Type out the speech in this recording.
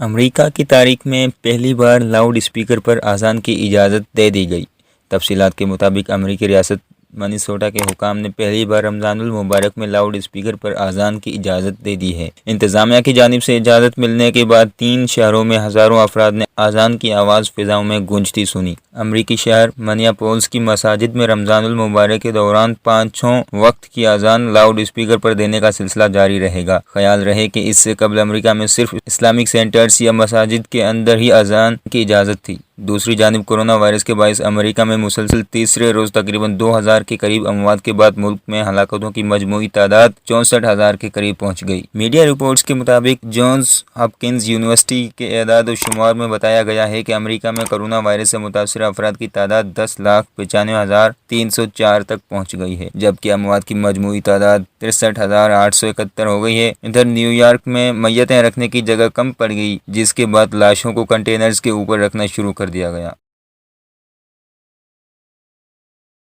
امریکہ کی تاریخ میں پہلی بار لاؤڈ اسپیکر پر اذان کی اجازت دے دی گئی۔ تفصیلات کے مطابق امریکی ریاست منیسوٹا کے حکام نے پہلی بار رمضان المبارک میں لاؤڈ اسپیکر پر اذان کی اجازت دے دی ہے۔ انتظامیہ کی جانب سے اجازت ملنے کے بعد 3 شہروں میں ہزاروں افراد نے اذان کی آواز فضاؤں میں گونجتی سنی۔ امریکی شہر منیاپولس کی مساجد میں رمضان المبارک کے دوران 5 وقت کی اذان لاؤڈ اسپیکر پر دینے کا سلسلہ جاری رہے گا۔ خیال رہے کہ اس سے قبل امریکہ میں صرف اسلامک سینٹرز یا مساجد کے اندر ہی اذان کی اجازت تھی۔ دوسری جانب کورونا وائرس کے باعث امریکہ میں مسلسل تیسرے روز تقریباً 2000 کے قریب اموات کے بعد ملک میں ہلاکتوں کی مجموعی تعداد 64,000 کے قریب پہنچ گئی۔ میڈیا رپورٹس کے مطابق جانز ہاپکنز یونیورسٹی کے اعداد و شمار میں بتایا گیا ہے کہ امریکہ میں کورونا وائرس سے متاثرہ افراد کی تعداد 10,95,304 تک پہنچ گئی ہے، جبکہ اموات کی مجموعی تعداد 63,871 ہو گئی ہے۔ ادھر نیو یارک میں میتیں رکھنے کی جگہ کم پڑ گئی، جس کے بعد لاشوں کو کنٹینرز کے اوپر رکھنا شروع کر دیا گیا۔